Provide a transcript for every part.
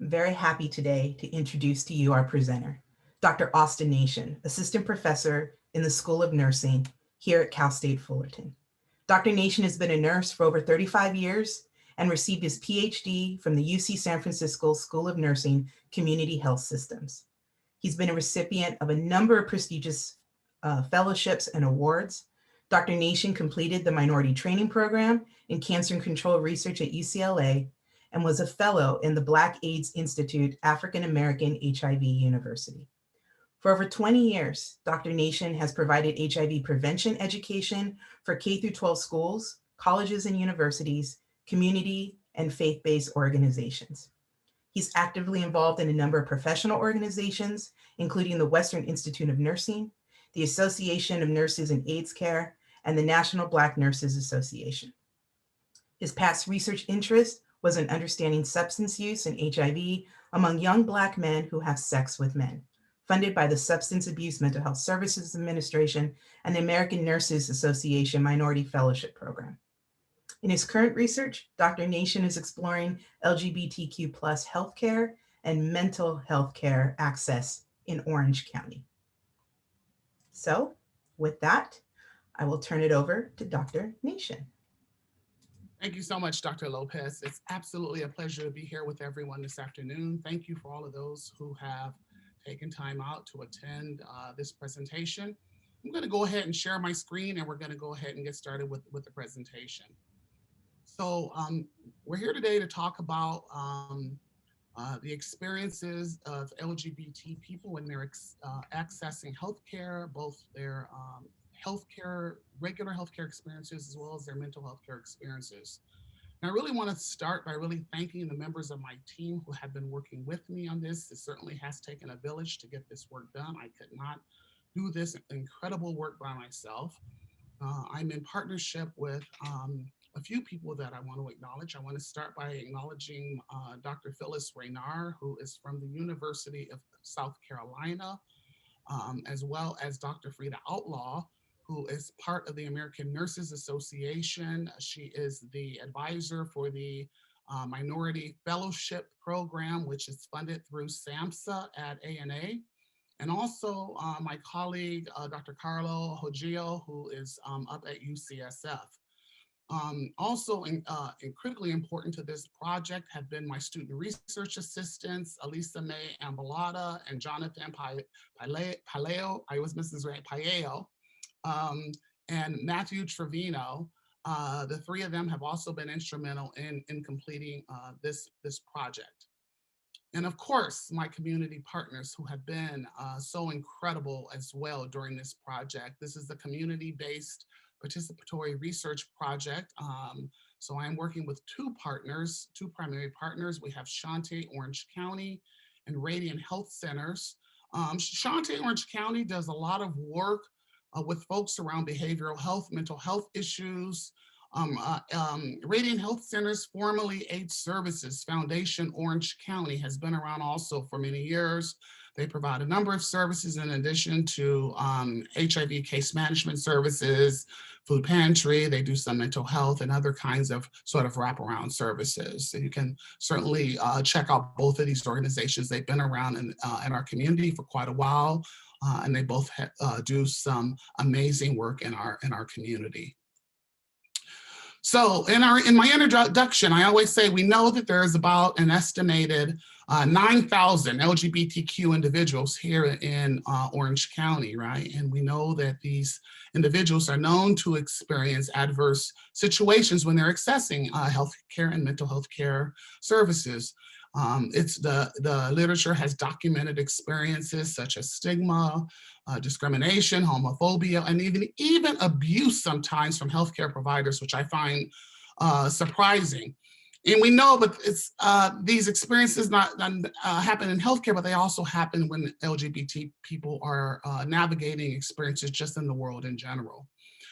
I'm very happy today to introduce to you our presenter, Dr. Austin Nation, Assistant Professor in the School of Nursing here at Cal State Fullerton. Dr. Nation has been a nurse for over 35 years and received his PhD from the UC San Francisco School of Nursing Community Health Systems. He's been a recipient of a number of prestigious fellowships and awards. Dr. Nation completed the Minority Training Program in Cancer and Control Research at UCLA and was a fellow in the Black AIDS Institute African American HIV University. For over 20 years, Dr. Nation has provided HIV prevention education for K-12 schools, colleges and universities, community and faith-based organizations. He's actively involved in a number of professional organizations, including the Western Institute of Nursing, the Association of Nurses in AIDS Care, and the National Black Nurses Association. His past research interest was in understanding substance use and HIV among young Black men who have sex with men, funded by the Substance Abuse Mental Health Services Administration and the American Nurses Association Minority Fellowship Program. In his current research, Dr. Nation is exploring LGBTQ plus healthcare and mental health care access in Orange County. So with that, I will turn it over to Dr. Nation. Thank you so much, Dr. Lopez. It's absolutely a pleasure to be here with everyone this afternoon. Thank you for all of those who have taken time out to attend this presentation. I'm going to go ahead and share my screen, and we're going to go ahead and get started with the presentation. So we're here today to talk about the experiences of LGBT people when they're accessing healthcare, both their regular healthcare experiences, as well as their mental health care experiences. And I really want to start by really thanking the members of my team who have been working with me on this. It certainly has taken a village to get this work done. I could not do this incredible work by myself. I'm in partnership with a few people that I want to acknowledge. I want to start by acknowledging Dr. Phyllis Raynar, who is from the University of South Carolina, as well as Dr. Frida Outlaw, who is part of the American Nurses Association. She is the advisor for the Minority Fellowship Program, which is funded through SAMHSA at ANA. And also my colleague, Dr. Carlo Hoggio, who is up at UCSF. Also critically important to this project have been my student research assistants, Elisa May Ambalata and Jonathan Paleo, I always miss his name, Paeo, and Matthew Trevino. The three of them have also been instrumental in completing this project. And of course, my community partners who have been so incredible as well during this project. This is the community-based participatory research project. So I'm working with two primary partners. We have Shantae Orange County and Radiant Health Centers. Shantae Orange County does a lot of work with folks around behavioral health, mental health issues. Radiant Health Centers, formerly AIDS Services Foundation Orange County, has been around also for many years. They provide a number of services in addition to HIV case management services, food pantry. They do some mental health and other kinds of sort of wraparound services. So you can certainly check out both of these organizations. They've been around in our community for quite a while, and they both do some amazing work in our community. So in my introduction, I always say we know that there's about an estimated 9,000 LGBTQ individuals here in Orange County, right? And we know that these individuals are known to experience adverse situations when they're accessing health care and mental health care services. The literature has documented experiences such as stigma, discrimination, homophobia, and even abuse sometimes from healthcare providers, which I find surprising. And we know that these experiences not happen in healthcare, but they also happen when LGBT people are navigating experiences just in the world in general.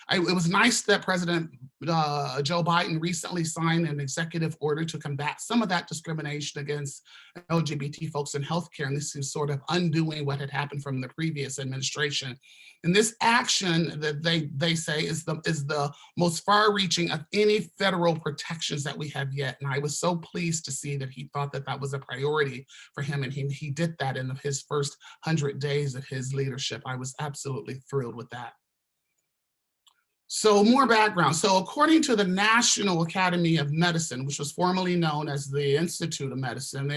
It was nice that President Joe Biden recently signed an executive order to combat some of that discrimination against LGBT folks in healthcare, and this is sort of undoing what had happened from the previous administration. And this action that they say is the most far-reaching of any federal protections that we have yet. And I was so pleased to see that he thought that that was a priority for him, and he did that in his first 100 days of his leadership. I was absolutely thrilled with that. So more background. So according to the National Academy of Medicine, which was formerly known as the Institute of Medicine,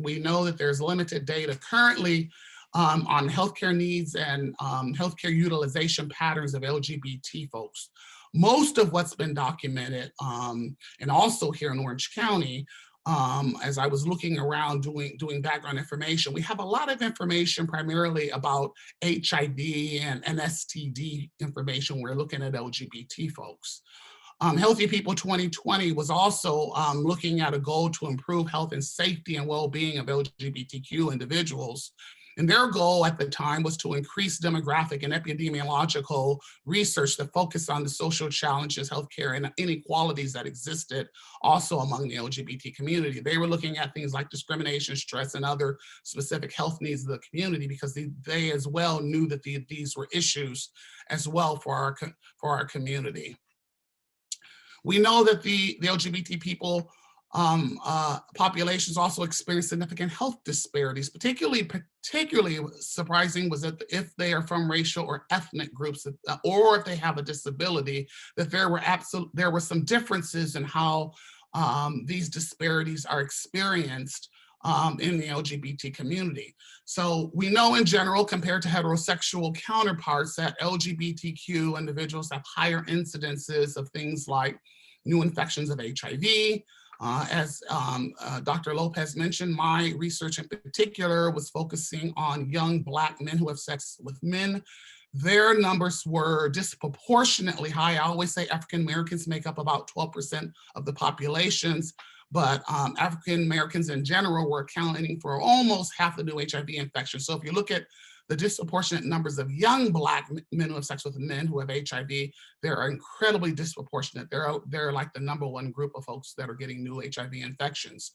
we know that there's limited data currently on healthcare needs and healthcare utilization patterns of LGBT folks. Most of what's been documented, and also here in Orange County, as I was looking around doing background information, we have a lot of information primarily about HIV and STD information. We're looking at LGBT folks. Healthy People 2020 was also looking at a goal to improve health and safety and well-being of LGBTQ individuals. And their goal at the time was to increase demographic and epidemiological research that focused on the social challenges, healthcare, and inequalities that existed also among the LGBT community. They were looking at things like discrimination, stress, and other specific health needs of the community because they as well knew that these were issues as well for our community. We know that the LGBT people populations also experience significant health disparities. Particularly surprising was that if they are from racial or ethnic groups, or if they have a disability, that there were some differences in how these disparities are experienced in the LGBT community. So we know in general, compared to heterosexual counterparts, that LGBTQ individuals have higher incidences of things like new infections of HIV. As Dr. Lopez mentioned, my research in particular was focusing on young Black men who have sex with men. Their numbers were disproportionately high. I always say African Americans make up about 12% of the populations, but African Americans in general were accounting for almost half the new HIV infections. So if you look at the disproportionate numbers of young Black men who have sex with men who have HIV, they're incredibly disproportionate. They're like the #1 group of folks that are getting new HIV infections.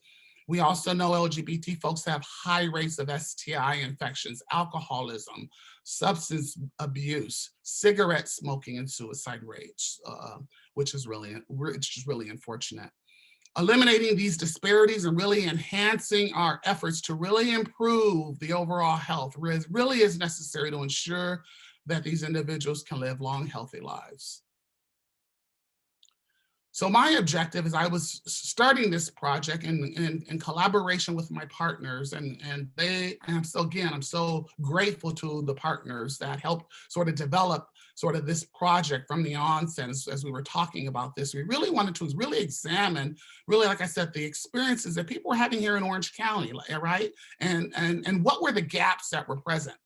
We also know LGBT folks have high rates of STI infections, alcoholism, substance abuse, cigarette smoking, and suicide rates, which is really unfortunate. Eliminating these disparities and really enhancing our efforts to really improve the overall health really is necessary to ensure that these individuals can live long, healthy lives. So my objective is I was starting this project in collaboration with my partners, and I'm so grateful to the partners that helped sort of develop sort of this project from the onset. As we were talking about this, we really wanted to really examine, like I said, the experiences that people were having here in Orange County, right? And what were the gaps that were present?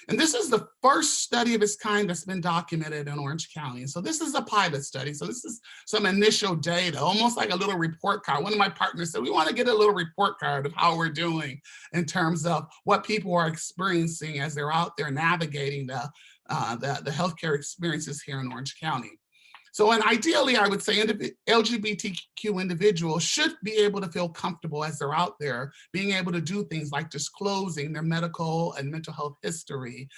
And this is the first study of its kind that's been documented in Orange County. And so this is a pilot study. So this is some initial data, almost like a little report card. One of my partners said, we want to get a little report card of how we're doing in terms of what people are experiencing as they're out there navigating the healthcare experiences here in Orange County. So, and ideally, I would say LGBTQ individuals should be able to feel comfortable as they're out there, being able to do things like disclosing their medical and mental health history,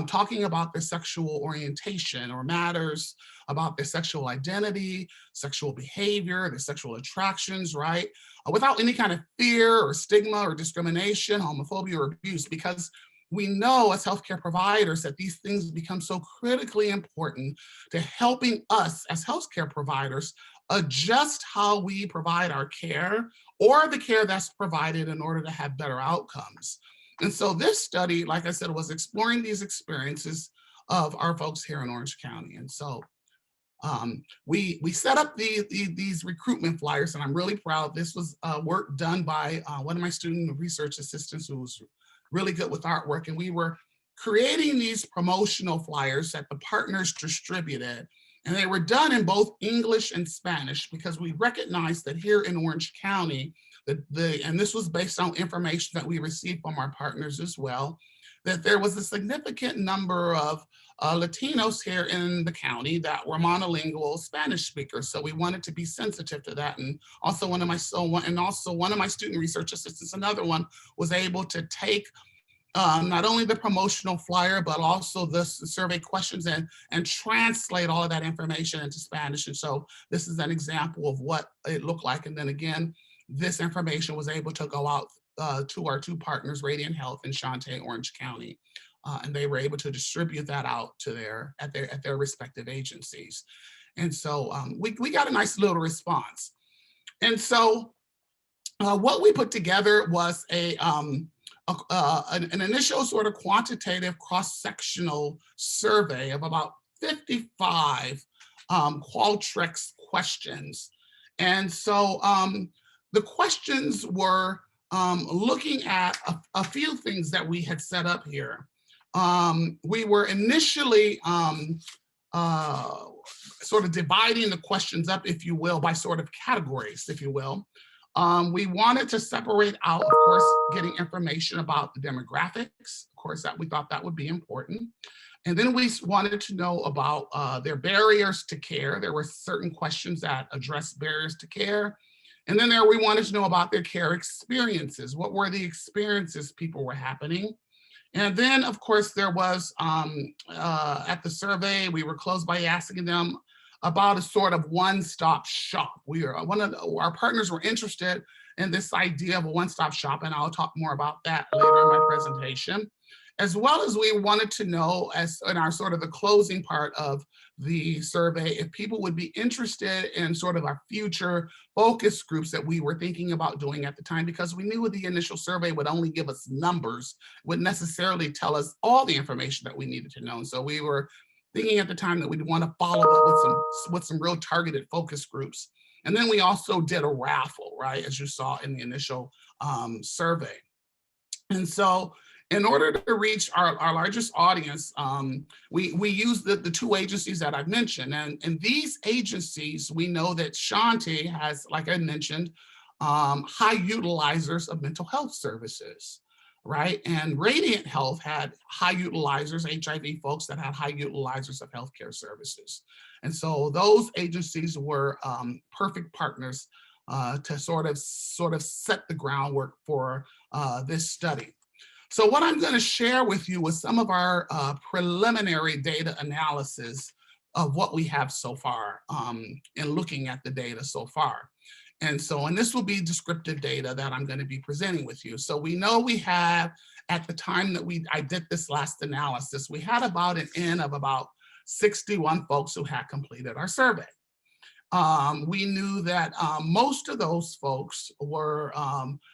talking about their sexual orientation or matters about their sexual identity, sexual behavior, their sexual attractions, right? Without any kind of fear or stigma or discrimination, homophobia or abuse, because we know as healthcare providers that these things become so critically important to helping us as healthcare providers adjust how we provide our care or the care that's provided in order to have better outcomes. And so this study, like I said, was exploring these experiences of our folks here in Orange County. And so we set up these recruitment flyers, and I'm really proud. This was work done by one of my student research assistants who was really good with artwork, and we were creating these promotional flyers that the partners distributed, and they were done in both English and Spanish because we recognized that here in Orange County, and this was based on information that we received from our partners as well, that there was a significant number of Latinos here in the county that were monolingual Spanish speakers. So we wanted to be sensitive to that. And also one of my student research assistants, another one, was able to take not only the promotional flyer, but also the survey questions and translate all of that information into Spanish. And so this is an example of what it looked like. And then again, this information was able to go out to our two partners, Radiant Health and Shantae Orange County. And they were able to distribute that out to at their respective agencies. And so we got a nice little response. And so what we put together was an initial sort of quantitative cross-sectional survey of about 55 Qualtrics questions. And so the questions were looking at a few things that we had set up here. We were initially sort of dividing the questions up, if you will, by sort of categories, if you will. We wanted to separate out, of course, getting information about the demographics, of course, that we thought that would be important. And then we wanted to know about their barriers to care. There were certain questions that addressed barriers to care. And then we wanted to know about their care experiences. What were the experiences people were having? And then, of course, there was, at the survey, we were closed by asking them about a sort of one-stop shop. Our partners were interested in this idea of a one-stop shop, and I'll talk more about that later in my presentation. As well as we wanted to know, as in our sort of the closing part of the survey, if people would be interested in sort of our future focus groups that we were thinking about doing at the time, because we knew the initial survey would only give us numbers, wouldn't necessarily tell us all the information that we needed to know. And so we were thinking at the time that we'd want to follow up with some real targeted focus groups. And then we also did a raffle, right, as you saw in the initial survey. And so in order to reach our largest audience, we used the two agencies that I've mentioned. And these agencies, we know that Shantae has, like I mentioned, high utilizers of mental health services, right? And Radiant Health had high utilizers, HIV folks that had high utilizers of healthcare services. And so those agencies were perfect partners to sort of set the groundwork for this study. So what I'm going to share with you is some of our preliminary data analysis of what we have so far in looking at the data so far. And this will be descriptive data that I'm going to be presenting with you. So we know we have, at the time that I did this last analysis, we had about an N of about 61 folks who had completed our survey. We knew that most of those folks were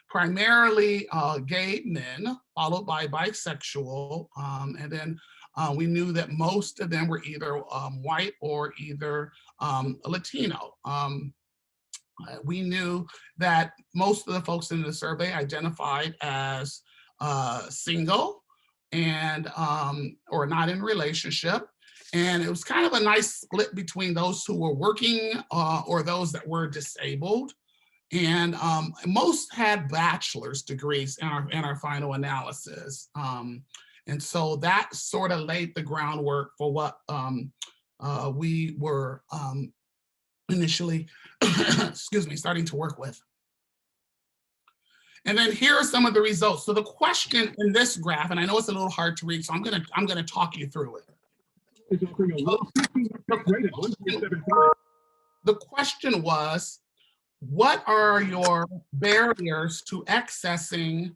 primarily gay men, followed by bisexual, and then we knew that most of them were either white or either Latino. We knew that most of the folks in the survey identified as single and or not in relationship. And it was kind of a nice split between those who were working or those that were disabled. And most had bachelor's degrees in our final analysis. And so that sort of laid the groundwork for what we were initially, excuse me, starting to work with. And then here are some of the results. So the question in this graph, and I know it's a little hard to read, so I'm gonna talk you through it. The question was, what are your barriers to accessing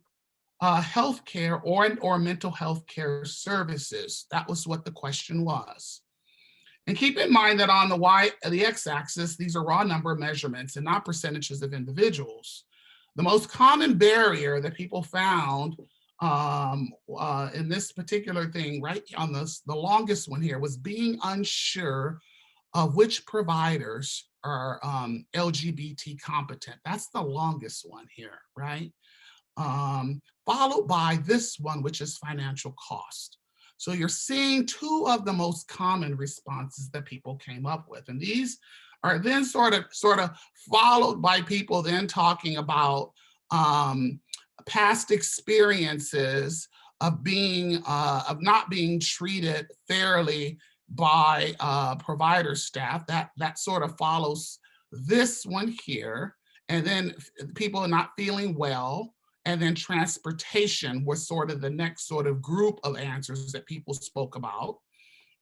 healthcare or mental health care services? That was what the question was. And keep in mind that on the x-axis, these are raw number measurements and not percentages of individuals. The most common barrier that people found in this particular thing, right on the longest one here, was being unsure of which providers are LGBT competent. That's the longest one here, right? Followed by this one, which is financial cost. So you're seeing two of the most common responses that people came up with. And these are then sort of followed by people then talking about past experiences of not being treated fairly by provider staff. That sort of follows this one here. And then people not feeling well, and then transportation was sort of the next sort of group of answers that people spoke about.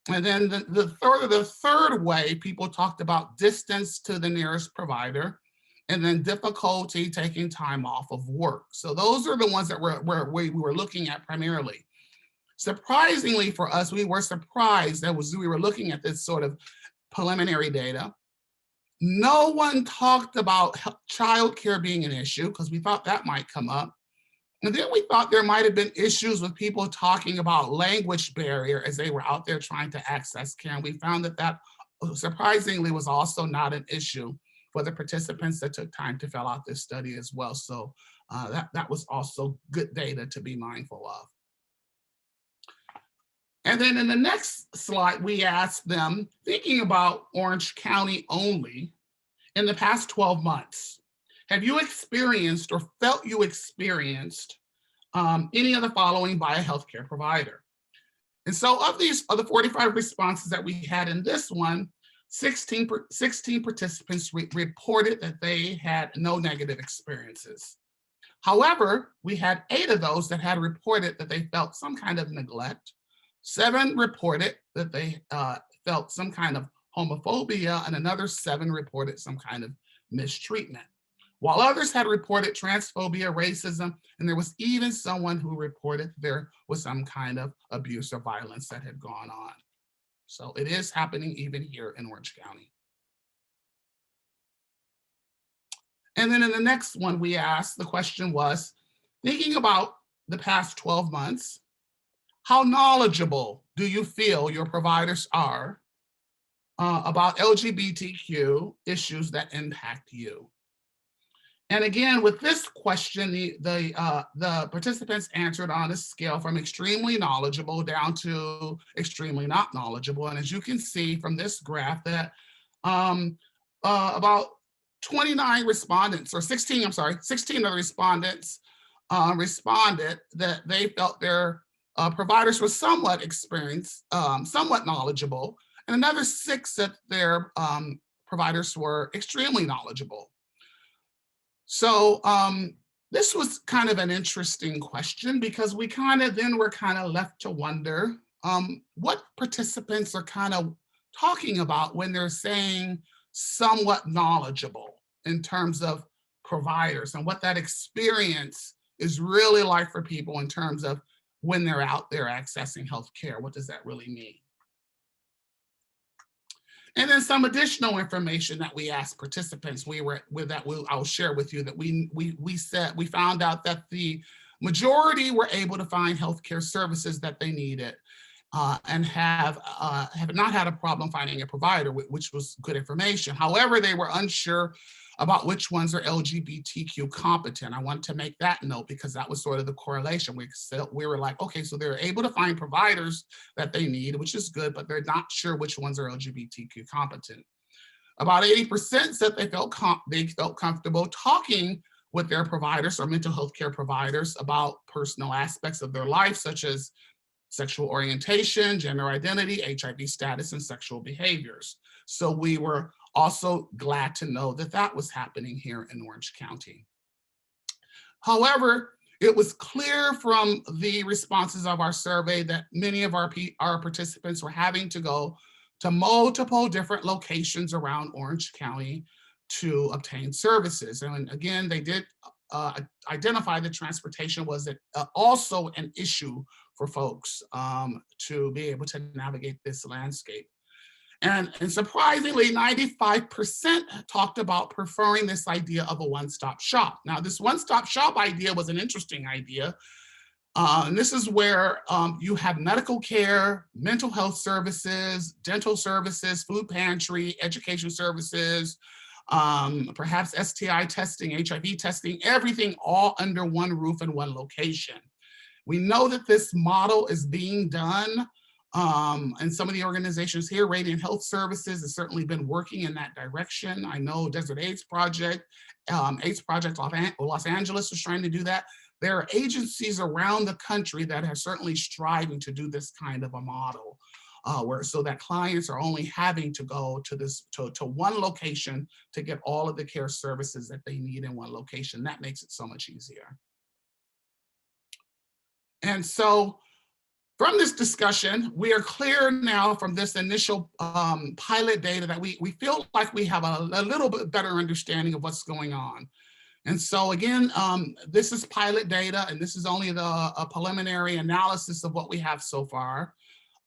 And then the third way, people talked about distance to the nearest provider, and then difficulty taking time off of work. So those are the ones that we were looking at primarily. Surprisingly for us, we were surprised that we were looking at this sort of preliminary data. No one talked about childcare being an issue, because we thought that might come up. And then we thought there might have been issues with people talking about language barrier as they were out there trying to access care. And we found that surprisingly was also not an issue for the participants that took time to fill out this study as well. So that was also good data to be mindful of. And then in the next slide, we asked them, thinking about Orange County only, in the past 12 months, have you experienced or felt you experienced any of the following by a healthcare provider? And so of the 45 responses that we had in this one, 16 participants reported that they had no negative experiences. However, we had 8 of those that had reported that they felt some kind of neglect. 7 reported that they felt some kind of homophobia, and another 7 reported some kind of mistreatment. While others had reported transphobia, racism, and there was even someone who reported there was some kind of abuse or violence that had gone on. So it is happening even here in Orange County. And then in the next one, we asked, the question was, thinking about the past 12 months, how knowledgeable do you feel your providers are about LGBTQ issues that impact you? And again, with this question, the participants answered on a scale from extremely knowledgeable down to extremely not knowledgeable. And as you can see from this graph, that about 29 respondents, or 16 of the respondents responded that they felt their providers were somewhat experienced, somewhat knowledgeable, and another 6 that their providers were extremely knowledgeable. So this was kind of an interesting question, because we were left to wonder what participants are kind of talking about when they're saying somewhat knowledgeable in terms of providers, and what that experience is really like for people in terms of when they're out there accessing healthcare. What does that really mean? And then some additional information that we asked participants, I'll share with you, that we found out that the majority were able to find healthcare services that they needed, and have not had a problem finding a provider, which was good information. However, they were unsure about which ones are LGBTQ competent. I want to make that note, because that was sort of the correlation. We were like, okay, so they're able to find providers that they need, which is good, but they're not sure which ones are LGBTQ competent. About 80% said they felt comfortable talking with their providers or mental health care providers about personal aspects of their life, such as sexual orientation, gender identity, HIV status, and sexual behaviors. So we were also glad to know that that was happening here in Orange County. However, it was clear from the responses of our survey that many of our participants were having to go to multiple different locations around Orange County to obtain services. And again, they did identify that transportation was also an issue for folks to be able to navigate this landscape. And surprisingly, 95% talked about preferring this idea of a one-stop shop. Now, this one-stop shop idea was an interesting idea. And this is where you have medical care, mental health services, dental services, food pantry, education services, perhaps STI testing, HIV testing, everything all under one roof in one location. We know that this model is being done And some of the organizations here, Radiant Health Services, has certainly been working in that direction. I know Desert AIDS Project, Los Angeles is trying to do that. There are agencies around the country that are certainly striving to do this kind of a model, so that clients are only having to go to one location to get all of the care services that they need in one location. That makes it so much easier. And so from this discussion, we are clear now from this initial pilot data that we feel like we have a little bit better understanding of what's going on. And so again, this is pilot data, and this is only a preliminary analysis of what we have so far.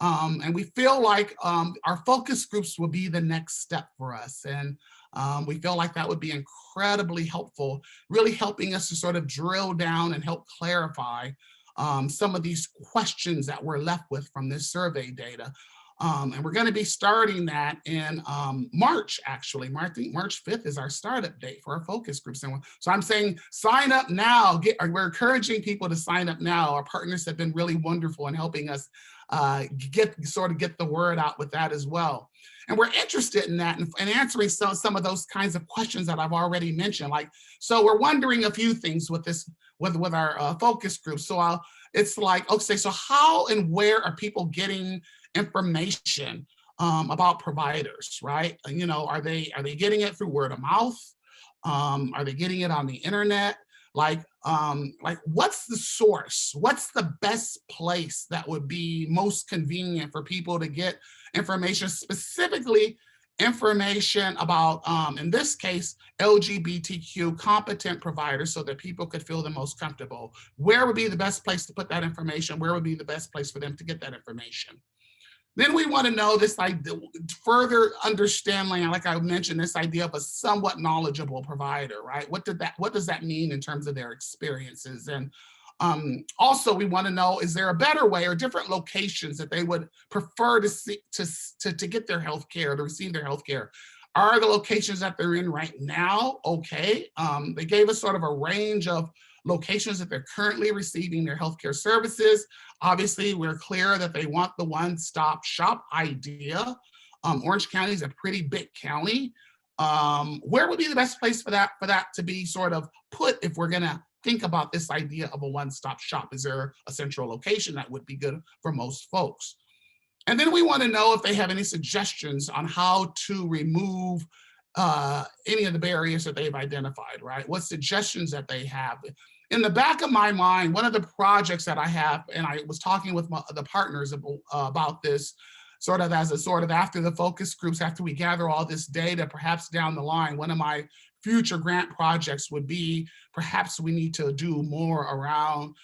And we feel like our focus groups will be the next step for us. And we feel like that would be incredibly helpful, really helping us to sort of drill down and help clarify some of these questions that we're left with from this survey data. And we're going to be starting that in March, actually. March 5th is our startup date for our focus groups. And so I'm saying sign up now. We're encouraging people to sign up now. Our partners have been really wonderful in helping us get the word out with that as well. And we're interested in that and answering some of those kinds of questions that I've already mentioned. So we're wondering a few things with this, with our focus group. So it's like, okay, so how and where are people getting information about providers, right? You know, are they getting it through word of mouth? Are they getting it on the internet? Like what's the source? What's the best place that would be most convenient for people to get information, specifically information about, in this case, LGBTQ competent providers, so that people could feel the most comfortable? Where would be the best place to put that information? Where would be the best place for them to get that information? Then we want to know this idea, further understanding, like I mentioned, this idea of a somewhat knowledgeable provider, right? What does that mean in terms of their experiences? And also we want to know, is there a better way or different locations that they would prefer to get their health care, to receive their health care? Are the locations that they're in right now okay? They gave us sort of a range of locations that they're currently receiving their healthcare services. Obviously, we're clear that they want the one-stop shop idea. Orange County is a pretty big county. Where would be the best place for that to be sort of put if we're gonna think about this idea of a one-stop shop? Is there a central location that would be good for most folks? And then we want to know if they have any suggestions on how to remove any of the barriers that they've identified, right? What suggestions that they have. In the back of my mind, one of the projects that I have, and I was talking with the partners about this, sort of after the focus groups, after we gather all this data, perhaps down the line, one of my future grant projects would be, perhaps we need to do more around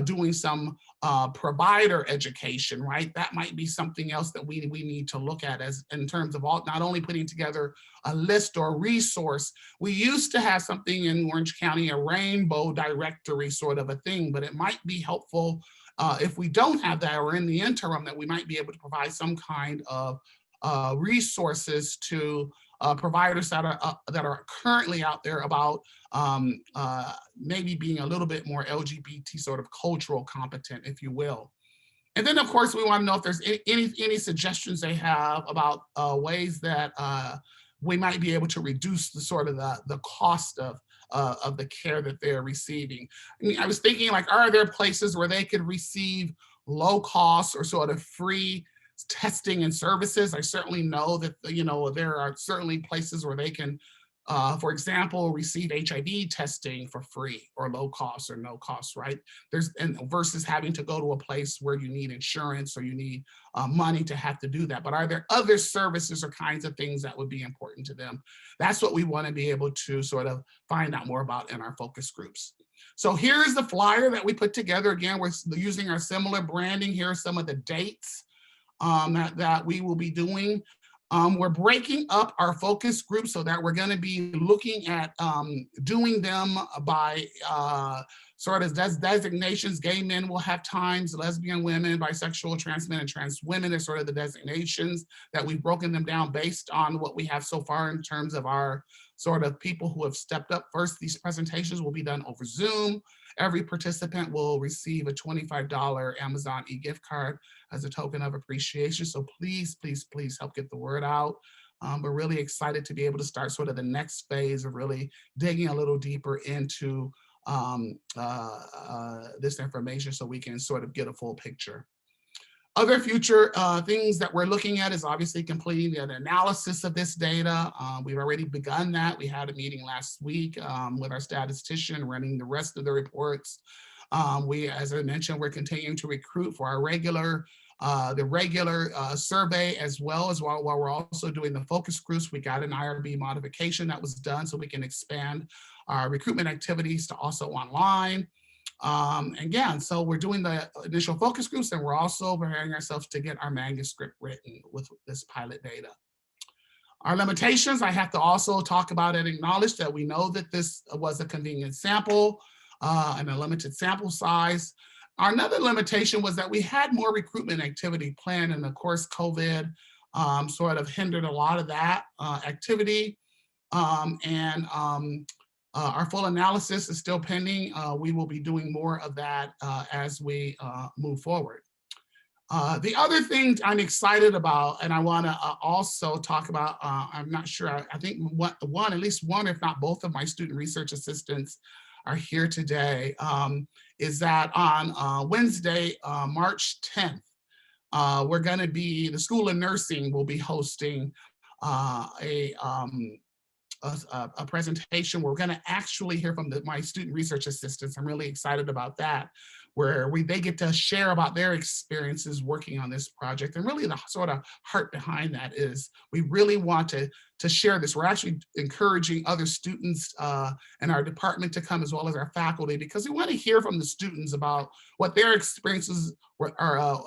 doing some provider education, right? That might be something else that we need to look at, as in terms of not only putting together a list or resource. We used to have something in Orange County, a rainbow directory sort of a thing, but it might be helpful if we don't have that, or in the interim, that we might be able to provide some kind of resources to providers that are currently out there about maybe being a little bit more LGBT sort of cultural competent, if you will. And then, of course, we want to know if there's any suggestions they have about ways that we might be able to reduce the cost of the care that they're receiving. I mean, I was thinking, like, are there places where they could receive low cost or sort of free testing and services? I certainly know that, you know, there are certainly places where they can, for example, receive HIV testing for free or low cost or no cost, right? Versus having to go to a place where you need insurance or you need money to have to do that. But are there other services or kinds of things that would be important to them? That's what we want to be able to sort of find out more about in our focus groups. So here's the flyer that we put together. Again, we're using our similar branding. Here are some of the dates that we will be doing. We're breaking up our focus groups so that we're going to be looking at doing them by sort of designations. Gay men will have times, lesbian women, bisexual, trans men, and trans women are sort of the designations that we've broken them down based on what we have so far in terms of our sort of people who have stepped up. First, these presentations will be done over Zoom. Every participant will receive a $25 Amazon e-gift card as a token of appreciation. So please, please, please help get the word out. We're really excited to be able to start sort of the next phase of really digging a little deeper into this information so we can sort of get a full picture. Other future things that we're looking at is obviously completing an analysis of this data. We've already begun that. We had a meeting last week with our statistician running the rest of the reports. As I mentioned, we're continuing to recruit for our regular survey as well as while we're also doing the focus groups. We got an IRB modification that was done so we can expand our recruitment activities to also online. Again, so we're doing the initial focus groups and we're also preparing ourselves to get our manuscript written with this pilot data. Our limitations, I have to also talk about and acknowledge that we know that this was a convenient sample and a limited sample size. Another limitation was that we had more recruitment activity planned, and of course, COVID sort of hindered a lot of that activity. Our full analysis is still pending. We will be doing more of that as we move forward. The other thing I'm excited about, and I want to also talk about, I'm not sure, I think at least one, if not both of my student research assistants are here today, is that on Wednesday, March 10th, we're going to be, the School of Nursing will be hosting a presentation where we're going to actually hear from my student research assistants. I'm really excited about that, where they get to share about their experiences working on this project. And really the sort of heart behind that is we really want to share this. We're actually encouraging other students in our department to come as well as our faculty, because we want to hear from the students about what their experiences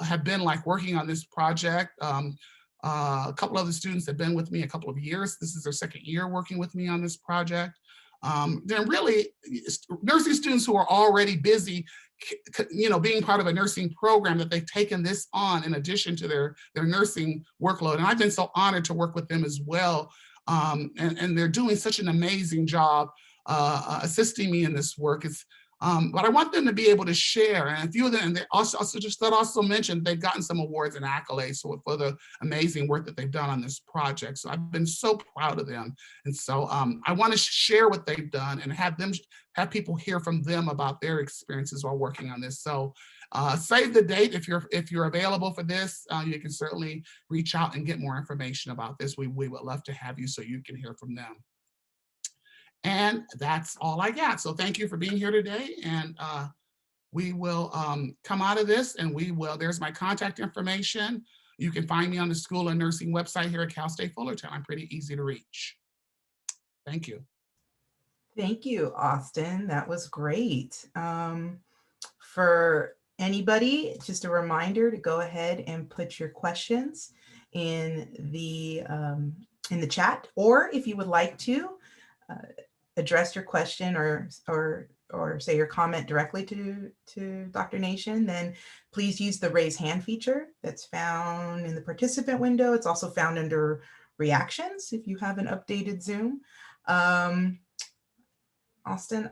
have been like working on this project. A couple of the students have been with me a couple of years. This is their second year working with me on this project. They're really nursing students who are already busy, being part of a nursing program, that they've taken this on in addition to their nursing workload. And I've been so honored to work with them as well. And they're doing such an amazing job assisting me in this work. But I want them to be able to share, and a few of them, and they also mentioned they've gotten some awards and accolades for the amazing work that they've done on this project. So I've been so proud of them, and so I want to share what they've done and have people hear from them about their experiences while working on this. So save the date if you're available for this. You can certainly reach out and get more information about this. We would love to have you so you can hear from them. And that's all I got. So thank you for being here today. And we will come out of this and there's my contact information. You can find me on the School of Nursing website here at Cal State Fullerton. I'm pretty easy to reach. Thank you. Thank you, Austin. That was great. For anybody, just a reminder to go ahead and put your questions in the chat, or if you would like to address your question or say your comment directly to Dr. Nation, then please use the raise hand feature that's found in the participant window. It's also found under reactions if you have an updated Zoom. Austin,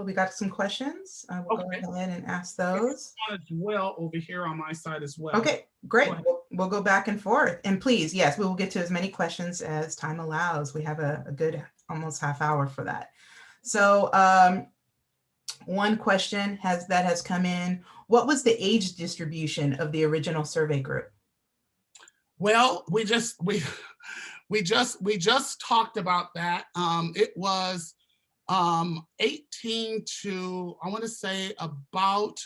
we got some questions. I will go ahead and ask those. As well over here on my side as well. Okay, great. We'll go back and forth. And please, yes, we will get to as many questions as time allows. We have a good almost half hour for that. So one question that has come in: what was the age distribution of the original survey group? Well, we just talked about that. It was 18 to, I want to say about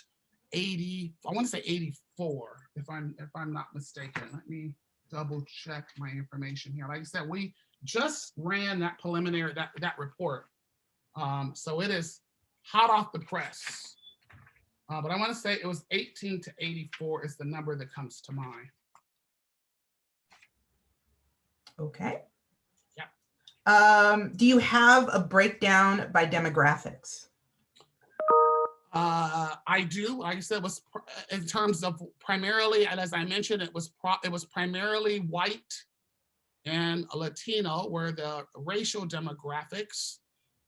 80. I want to say 84, if I'm not mistaken. Let me double check my information here. Like I said, we just ran that preliminary that report, so it is hot off the press. But I want to say it was 18 to 84 is the number that comes to mind. Okay. Yeah. Do you have a breakdown by demographics? I do. Like I said, was in terms of primarily, and as I mentioned, it was primarily white and Latino were the racial demographics.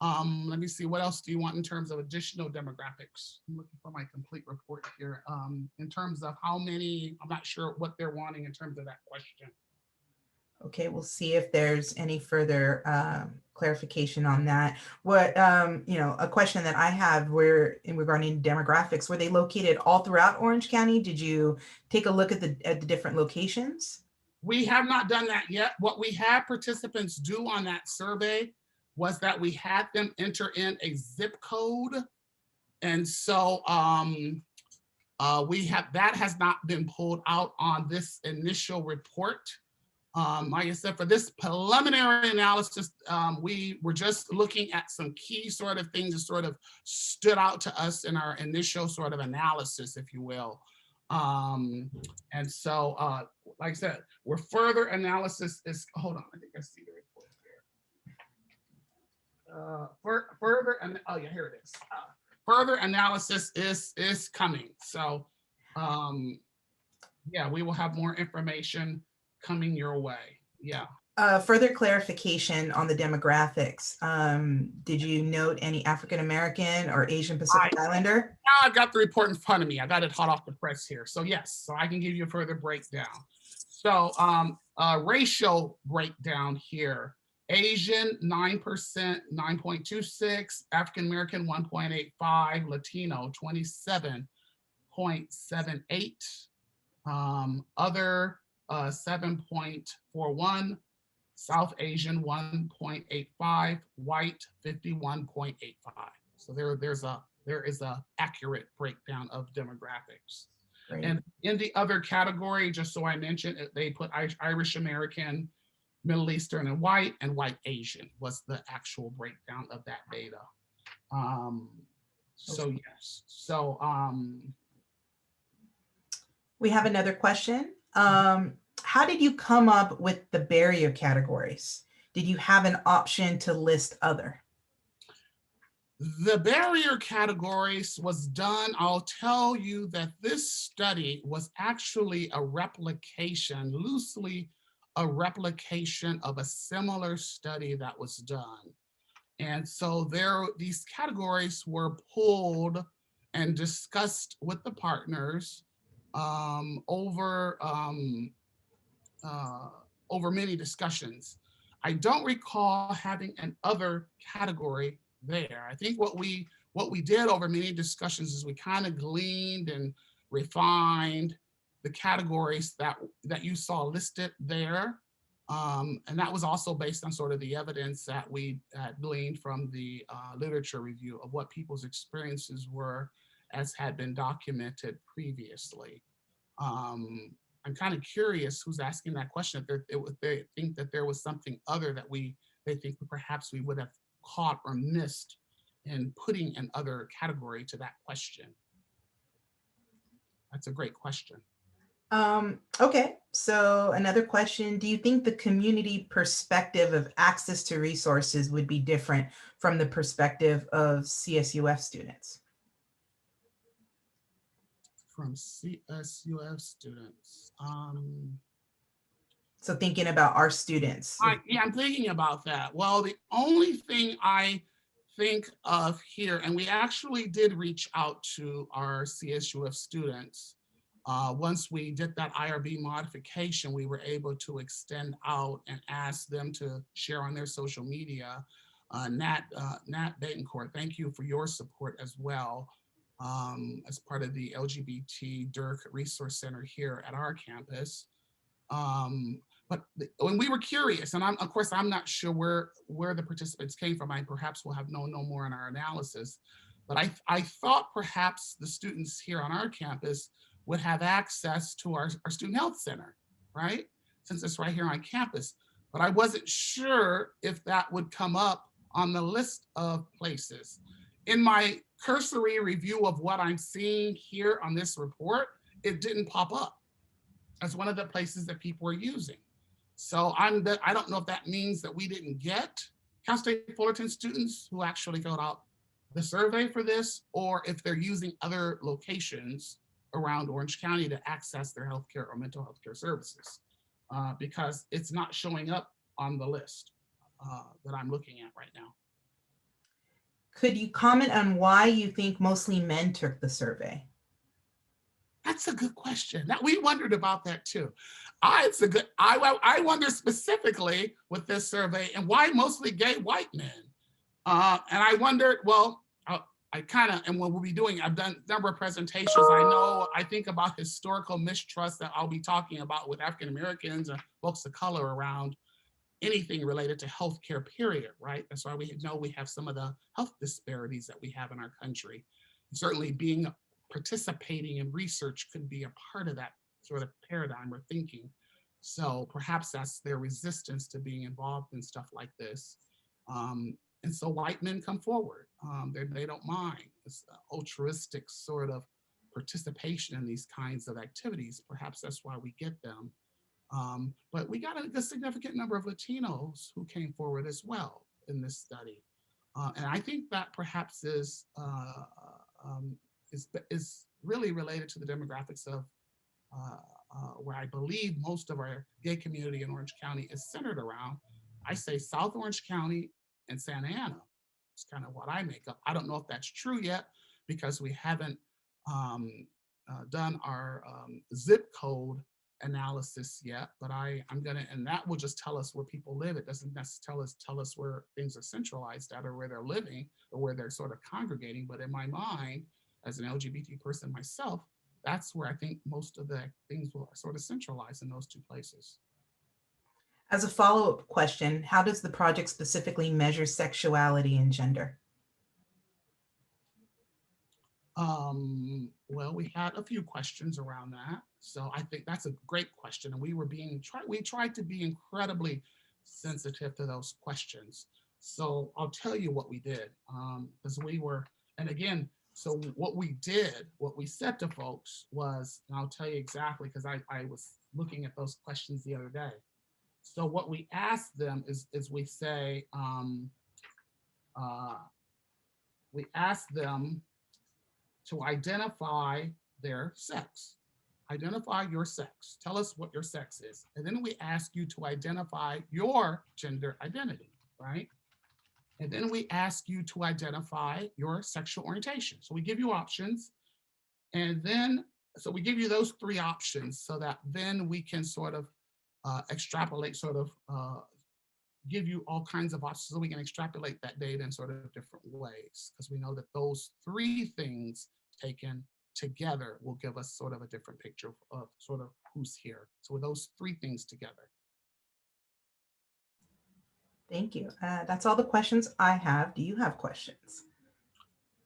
Let me see, what else do you want in terms of additional demographics? I'm looking for my complete report here. In terms of how many, I'm not sure what they're wanting in terms of that question. Okay, we'll see if there's any further clarification on that. What, a question that I have regarding demographics, were they located all throughout Orange County? Did you take a look at the different locations? We have not done that yet. What we had participants do on that survey was that we had them enter in a zip code. And so that has not been pulled out on this initial report. Like I said, for this preliminary analysis, we were just looking at some key sort of things that sort of stood out to us in our initial sort of analysis, if you will. And so, like I said, where further analysis is, hold on, I think I see the report here. Further, and oh yeah, here it is. Further analysis is coming. So, yeah, we will have more information coming your way. Yeah. Further clarification on the demographics. Did you note any African American or Asian Pacific Islander? I've got the report in front of me. I got it hot off the press here. So yes, so I can give you a further breakdown. So racial breakdown here. Asian 9%, 9.26, African American 1.85, Latino 27.78, other 7.41, South Asian 1.85, white 51.85. So there is a accurate breakdown of demographics. Great. And in the other category, just so I mentioned, they put Irish American, Middle Eastern, and white Asian was the actual breakdown of that data. So yes, so we have another question. How did you come up with the barrier categories? Did you have an option to list other? The barrier categories was done. I'll tell you that this study was actually a replication, loosely a replication of a similar study that was done. And so these categories were pulled and discussed with the partners over many discussions. I don't recall having an other category there. I think what we did over many discussions is we kind of gleaned and refined the categories that you saw listed there. And that was also based on sort of the evidence that we gleaned from the literature review of what people's experiences were as had been documented previously. I'm kind of curious who's asking that question. They think that there was something other that they think perhaps we would have caught or missed in putting an other category to that question. That's a great question. Okay, so another question. Do you think the community perspective of access to resources would be different from the perspective of CSUF students? From CSUF students. So thinking about our students. Yeah, I'm thinking about that. Well, the only thing I think of here, and we actually did reach out to our CSUF students. Once we did that IRB modification, we were able to extend out and ask them to share on their social media. Nat Betancourt, thank you for your support as well. As part of the LGBT Dirk Resource Center here at our campus. But when we were curious, and of course, I'm not sure where the participants came from. I perhaps will have no more in our analysis, but I thought perhaps the students here on our campus would have access to our student health center, right? Since it's right here on campus. But I wasn't sure if that would come up on the list of places. In my cursory review of what I'm seeing here on this report, it didn't pop up as one of the places that people are using. So I don't know if that means that we didn't get Cal State Fullerton students who actually filled out the survey for this, or if they're using other locations around Orange County to access their healthcare or mental health care services, because it's not showing up on the list that I'm looking at right now. Could you comment on why you think mostly men took the survey? That's a good question. That we wondered about that too. I wonder specifically with this survey and why mostly gay white men. And I wondered, well, I kind of, and what we'll be doing, I've done a number of presentations. I think about historical mistrust that I'll be talking about with African Americans and folks of color around anything related to healthcare, period, right? That's why we know we have some of the health disparities that we have in our country. Certainly participating in research could be a part of that sort of paradigm or thinking. So perhaps that's their resistance to being involved in stuff like this. And so white men come forward. They don't mind. It's altruistic sort of participation in these kinds of activities. Perhaps that's why we get them. But we got a significant number of Latinos who came forward as well in this study. And I think that perhaps is really related to the demographics of where I believe most of our gay community in Orange County is centered around. I say South Orange County and Santa Ana. It's kind of what I make up. I don't know if that's true yet because we haven't done our zip code analysis yet, but I'm gonna, and that will just tell us where people live. It doesn't necessarily tell us where things are centralized at or where they're living or where they're sort of congregating. But in my mind, as an LGBT person myself, that's where I think most of the things will sort of centralize in those two places. As a follow-up question, how does the project specifically measure sexuality and gender? Well, we had a few questions around that. So I think that's a great question. And we tried to be incredibly sensitive to those questions. So I'll tell you what we did, because and again, so what we said to folks was, and I'll tell you exactly, because I was looking at those questions the other day. So what we asked them is we say, we asked them to identify their sex. Identify your sex. Tell us what your sex is. And then we ask you to identify your gender identity, right? And then we ask you to identify your sexual orientation. So we give you options. And then, so we give you those three options so that then we can sort of extrapolate, give you all kinds of options so we can extrapolate that data in sort of different ways, because we know that those three things taken together will give us sort of a different picture of sort of who's here. So with those three things together. Thank you. That's all the questions I have. Do you have questions?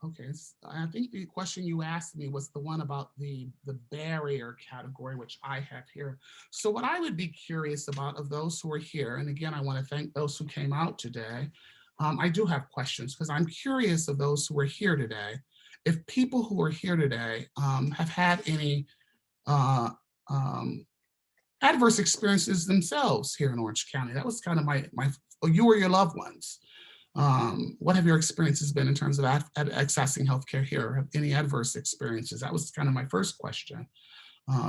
Okay, I think the question you asked me was the one about the barrier category, which I have here. So what I would be curious about of those who are here, and again, I want to thank those who came out today. I do have questions because I'm curious of those who are here today. If people who are here today have had any adverse experiences themselves here in Orange County, that was kind of or you or your loved ones. What have your experiences been in terms of accessing healthcare here? Have any adverse experiences? That was kind of my first question.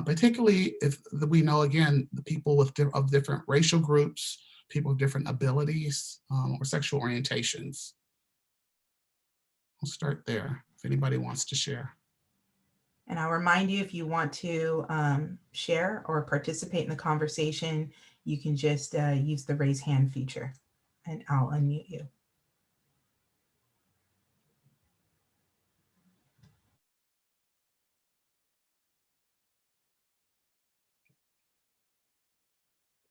Particularly if we know, again, the people of different racial groups, people with different abilities or sexual orientations. We'll start there if anybody wants to share. And I'll remind you, if you want to share or participate in the conversation, you can just use the raise hand feature and I'll unmute you.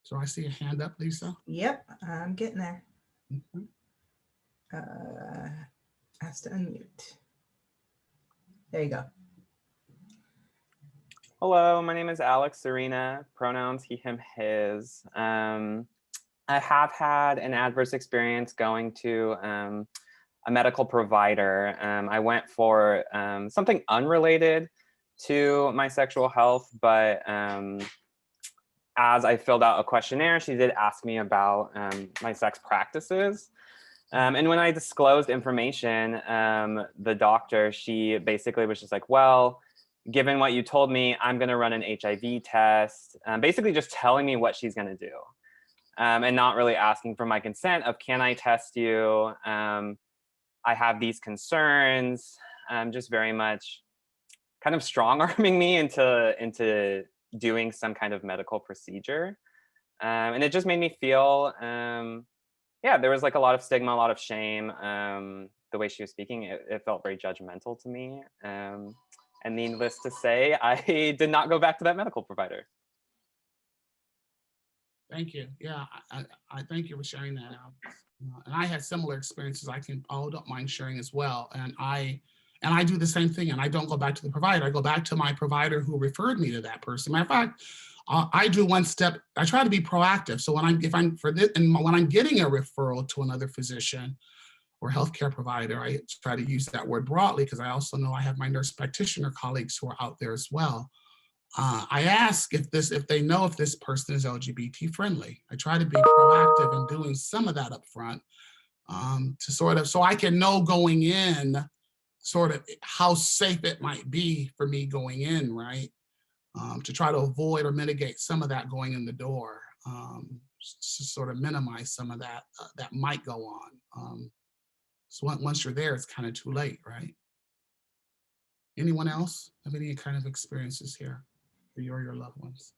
So I see a hand up, Lisa. Yep, I'm getting there. Mm-hmm. Has to unmute. There you go. Hello, my name is Alex Serena, pronouns he, him, his. I have had an adverse experience going to a medical provider. I went for something unrelated to my sexual health, but as I filled out a questionnaire, she did ask me about my sex practices. And when I disclosed information, the doctor, she basically was just like, well, given what you told me, I'm going to run an HIV test, basically just telling me what she's going to do, and not really asking for my consent of, can I test you? I have these concerns, just very much kind of strong arming me into doing some kind of medical procedure. And it just made me feel, yeah, there was like a lot of stigma, a lot of shame. The way she was speaking, it felt very judgmental to me. And needless to say, I did not go back to that medical provider. Thank you. Yeah, I thank you for sharing that, Alex. And I had similar experiences. I don't mind sharing as well. And I do the same thing. And I don't go back to the provider. I go back to my provider who referred me to that person. Matter of fact, I do one step. I try to be proactive. So when I'm getting a referral to another physician or healthcare provider, I try to use that word broadly because I also know I have my nurse practitioner colleagues who are out there as well. I ask if they know if this person is LGBT friendly. I try to be proactive in doing some of that up front, to sort of, so I can know going in sort of how safe it might be for me going in, right? To try to avoid or mitigate some of that going in the door, to sort of minimize some of that that might go on. So once you're there, it's kind of too late, right? Anyone else have any kind of experiences here for you or your loved ones?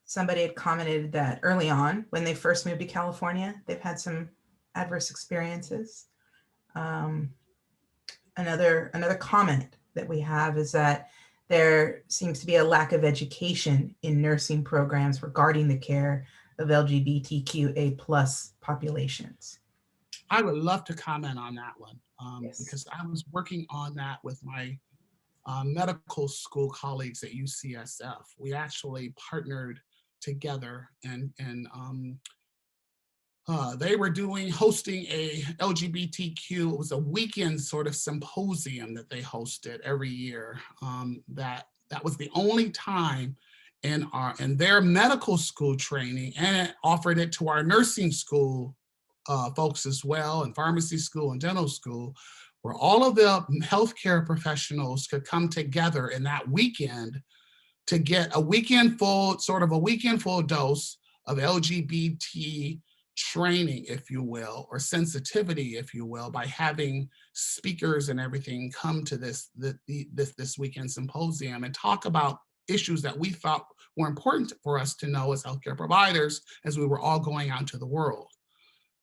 Somebody had commented that early on, when they first moved to California, they've had some adverse experiences. Another comment that we have is that there seems to be a lack of education in nursing programs regarding the care of LGBTQA+ populations. I would love to comment on that one, Yes. because I was working on that with my medical school colleagues at UCSF. We actually partnered together, and they were hosting a LGBTQ. It was a weekend sort of symposium that they hosted every year. That was the only time in their medical school training, and it offered it to our nursing school folks as well, and pharmacy school and dental school, where all of the healthcare professionals could come together in that weekend to get a weekend full dose of LGBT training, if you will, or sensitivity, if you will, by having speakers and everything come to this weekend symposium and talk about issues that we thought were important for us to know as healthcare providers as we were all going out into the world.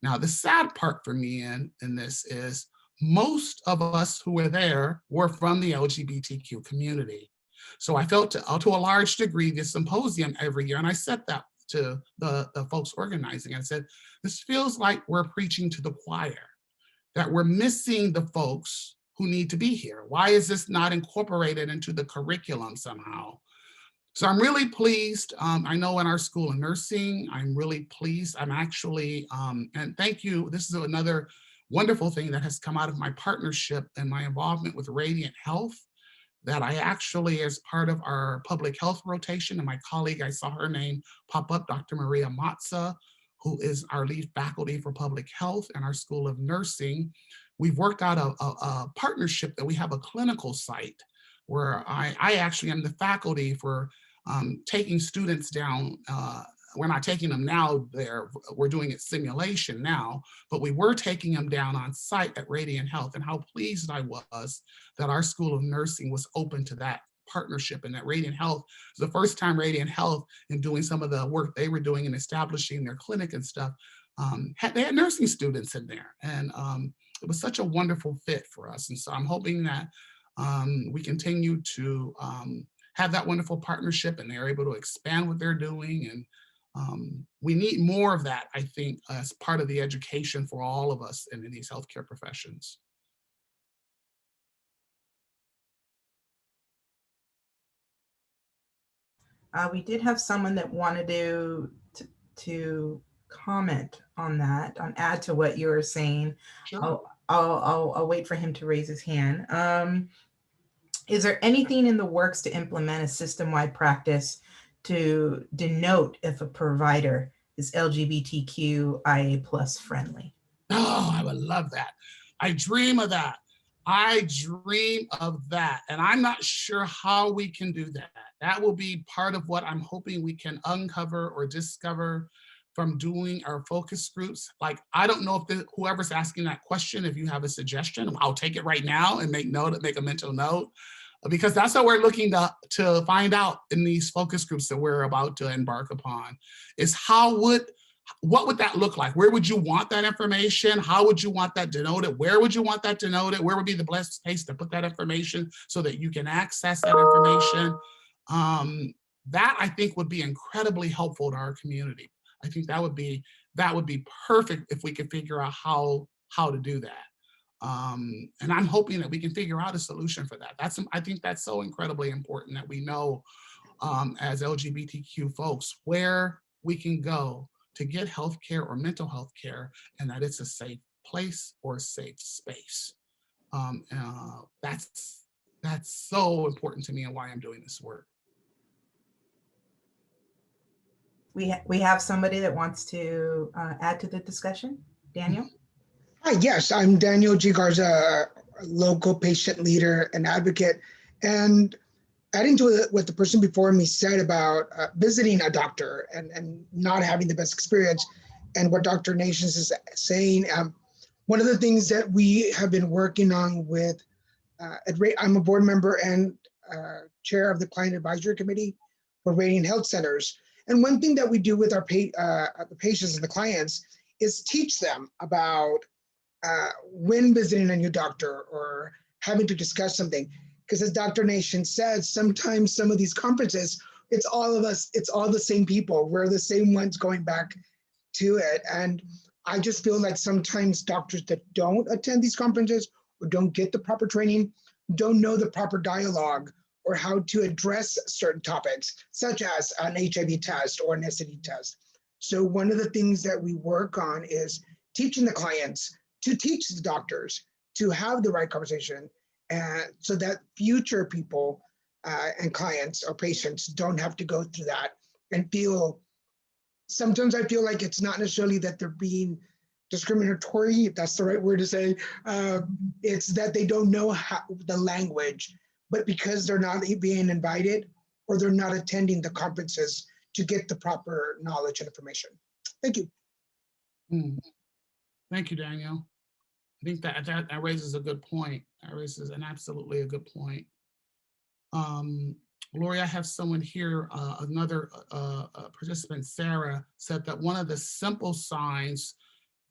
Now, the sad part for me in this is most of us who were there were from the LGBTQ community. So I felt to a large degree this symposium every year, and I said that to the folks organizing. I said, this feels like we're preaching to the choir, that we're missing the folks who need to be here. Why is this not incorporated into the curriculum somehow? So I'm really pleased. I know in our school of nursing, I'm really pleased. I'm actually, and thank you. This is another wonderful thing that has come out of my partnership and my involvement with Radiant Health, that I actually, as part of our public health rotation, and my colleague, I saw her name pop up, Dr. Maria Matza, who is our lead faculty for public health in our School of Nursing. We've worked out a partnership that we have a clinical site where I actually am the faculty for taking students down. We're not taking them now there, we're doing it simulation now, but we were taking them down on site at Radiant Health, and how pleased I was that our School of Nursing was open to that partnership, and that Radiant Health, the first time Radiant Health, in doing some of the work they were doing in establishing their clinic and stuff, they had nursing students in there, and it was such a wonderful fit for us. And so I'm hoping that we continue to have that wonderful partnership, and they're able to expand what they're doing. And we need more of that, I think, as part of the education for all of us in these healthcare professions. We did have someone that wanted to comment on that, add to what you were saying. Sure. I'll wait for him to raise his hand. Is there anything in the works to implement a system-wide practice to denote if a provider is LGBTQIA+ friendly? Oh, I would love that. I dream of that. I dream of that. And I'm not sure how we can do that. That will be part of what I'm hoping we can uncover or discover from doing our focus groups. Like, I don't know if whoever's asking that question, if you have a suggestion, I'll take it right now and make a mental note, because that's what we're looking to find out in these focus groups that we're about to embark upon, is what would that look like? Where would you want that information? How would you want that denoted? Where would you want that denoted? Where would be the best place to put that information so that you can access that information? That I think would be incredibly helpful to our community. I think that would be perfect if we could figure out how to do that. And I'm hoping that we can figure out a solution for that. I think that's so incredibly important that we know as LGBTQ folks where we can go to get healthcare or mental health care, and that it's a safe place or a safe space. That's so important to me and why I'm doing this work. We have somebody that wants to add to the discussion. Daniel? Hi, yes, I'm Daniel G. Garza, a local patient leader and advocate. And adding to what the person before me said about visiting a doctor and not having the best experience, and what Dr. Nations is saying, one of the things that we have been working on with, I'm a board member and chair of the Client Advisory Committee for Rating Health Centers. And one thing that we do with our the patients and the clients is teach them about when visiting a new doctor or having to discuss something. Because as Dr. Nation said, sometimes some of these conferences, it's all of us, it's all the same people. We're the same ones going back to it. And I just feel like sometimes doctors that don't attend these conferences or don't get the proper training, don't know the proper dialogue or how to address certain topics, such as an HIV test or an STD test. So one of the things that we work on is teaching the clients to teach the doctors to have the right conversation, and so that future people and clients or patients don't have to go through that and feel, sometimes I feel like it's not necessarily that they're being discriminatory, if that's the right word to say, it's that they don't know the language, but because they're not being invited or they're not attending the conferences to get the proper knowledge and information. Thank you. Thank you, Daniel. I think that raises a good point. That raises absolutely a good point. Lori, I have someone here, another participant, Sarah, said that one of the simple signs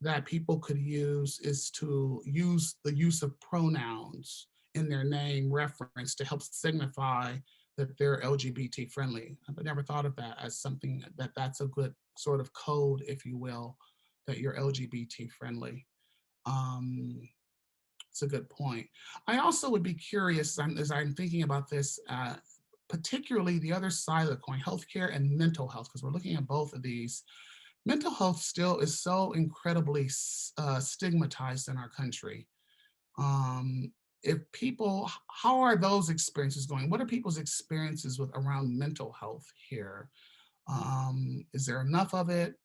that people could use is to use the use of pronouns in their name reference to help signify that they're LGBT friendly. I've never thought of that as something that's a good sort of code, if you will, that you're LGBT friendly. It's a good point. I also would be curious as I'm thinking about this, particularly the other side of the coin, healthcare and mental health, because we're looking at both of these. Mental health still is so incredibly stigmatized in our country. If people, how are those experiences going? What are people's experiences around mental health here? Is there enough of it?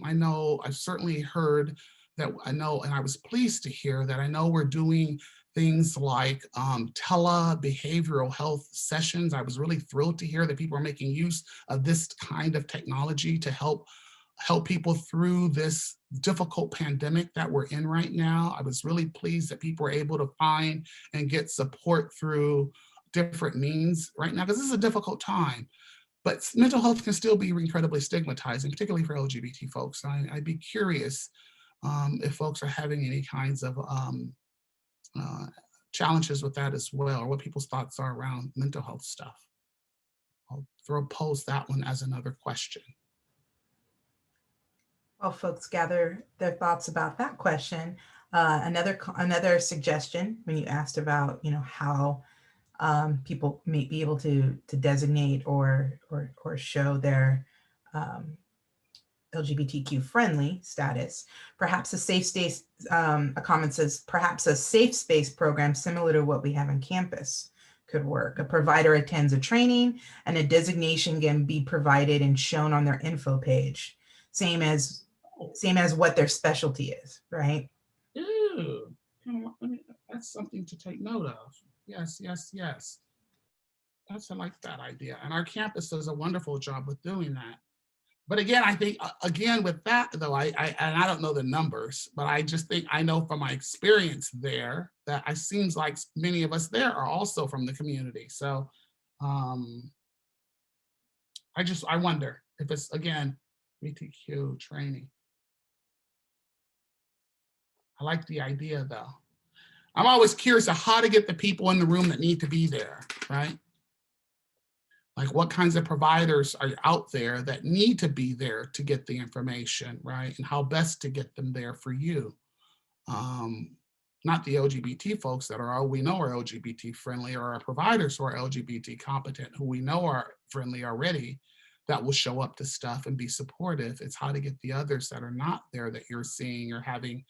I know I've certainly heard that and I was pleased to hear that I know we're doing things like tele-behavioral health sessions. I was really thrilled to hear that people are making use of this kind of technology to help people through this difficult pandemic that we're in right now. I was really pleased that people were able to find and get support through different means right now, because this is a difficult time. But mental health can still be incredibly stigmatizing, particularly for LGBT folks. I'd be curious if folks are having any kinds of challenges with that as well, or what people's thoughts are around mental health stuff. I'll pose that one as another question. While folks gather their thoughts about that question, another suggestion when you asked about, how people may be able to designate or show their LGBTQ friendly status, perhaps a safe space, a comment says, perhaps a safe space program similar to what we have on campus could work. A provider attends a training and a designation can be provided and shown on their info page, same as what their specialty is, right? too. That's something to take note of. Yes, yes, yes. I like that idea. And our campus does a wonderful job with doing that. But again, I think, again, with that though, and I don't know the numbers, but I just think I know from my experience there that it seems like many of us there are also from the community. So I wonder if it's, again, LGBTQ training. I like the idea though. I'm always curious of how to get the people in the room that need to be there, right? Like what kinds of providers are out there that need to be there to get the information, right? And how best to get them there for you. Not the LGBT folks that are, we know are LGBT friendly, or our providers who are LGBT competent, who we know are friendly already, that will show up to stuff and be supportive. It's how to get the others that are not there that you're seeing or having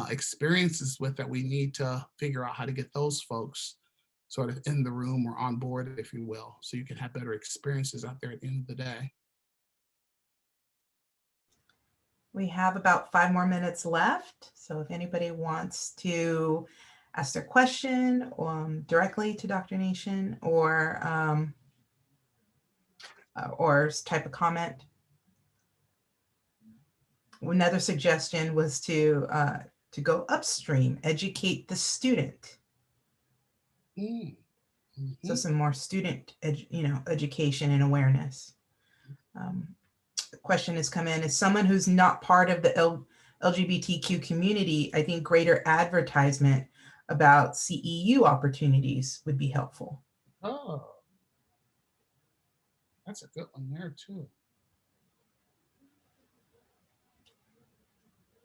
experiences with, that we need to figure out how to get those folks sort of in the room or on board, if you will, so you can have better experiences out there at the end of the day. We have about 5 more minutes left. So if anybody wants to ask their question directly to Dr. Nation, or type a comment. Another suggestion was to go upstream, educate the student. So some more student education and awareness. The question has come in, as someone who's not part of the LGBTQ community, I think greater advertisement about CEU opportunities would be helpful. Oh, that's a good one there too.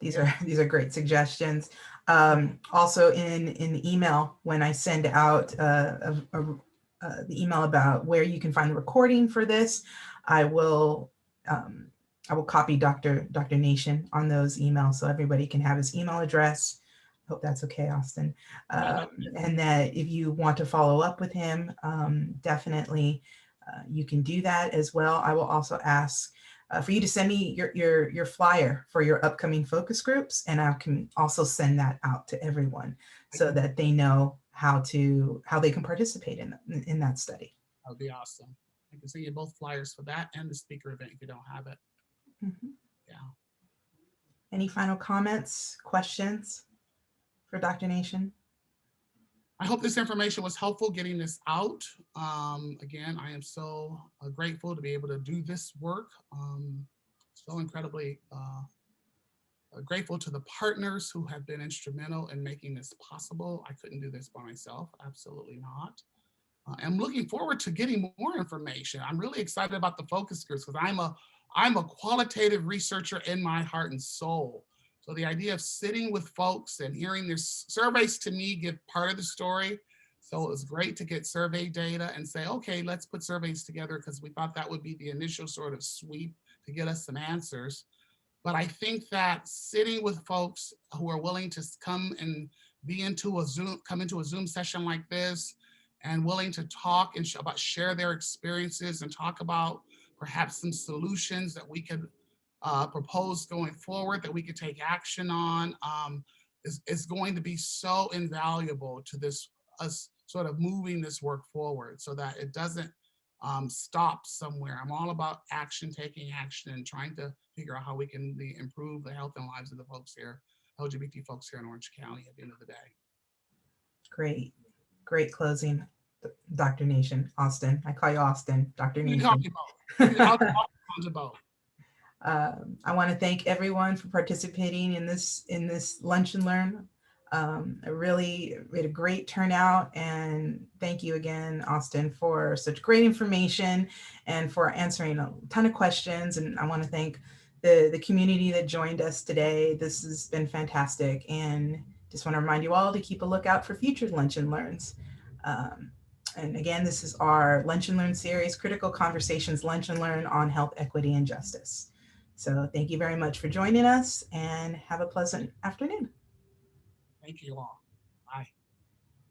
These are great suggestions. Also in the email, when I send out the email about where you can find the recording for this, I will copy Dr. Nation on those emails so everybody can have his email address. Hope that's okay, Austin. And that if you want to follow up with him, definitely you can do that as well. I will also ask for you to send me your flyer for your upcoming focus groups, and I can also send that out to everyone so that they know how they can participate in that study. That would be awesome. I can send you both flyers for that and the speaker event if you don't have it. Yeah. Any final comments, questions for Dr. Nation? I hope this information was helpful getting this out. Again, I am so grateful to be able to do this work. So incredibly grateful to the partners who have been instrumental in making this possible. I couldn't do this by myself, absolutely not. I'm looking forward to getting more information. I'm really excited about the focus groups because I'm a qualitative researcher in my heart and soul. So the idea of sitting with folks and hearing their surveys, to me, give part of the story. So it was great to get survey data and say, okay, let's put surveys together, because we thought that would be the initial sort of sweep to get us some answers. But I think that sitting with folks who are willing to come and come into a Zoom session like this, and willing to talk and share their experiences and talk about perhaps some solutions that we could propose going forward, that we could take action on, is going to be so invaluable to us sort of moving this work forward, so that it doesn't stop somewhere. I'm all about taking action, and trying to figure out how we can improve the health and lives of the folks here, LGBT folks here in Orange County at the end of the day. Great closing, Dr. Nation. Austin, I call you Austin, Dr. Nation. I want to thank everyone for participating in this Lunch and Learn. We had a great turnout, and thank you again, Austin, for such great information and for answering a ton of questions. And I want to thank the community that joined us today. This has been fantastic, and just want to remind you all to keep a lookout for future Lunch and Learns. And again, this is our Lunch and Learn series, Critical Conversations Lunch and Learn on Health, Equity, and Justice. So thank you very much for joining us, and have a pleasant afternoon. Thank you all.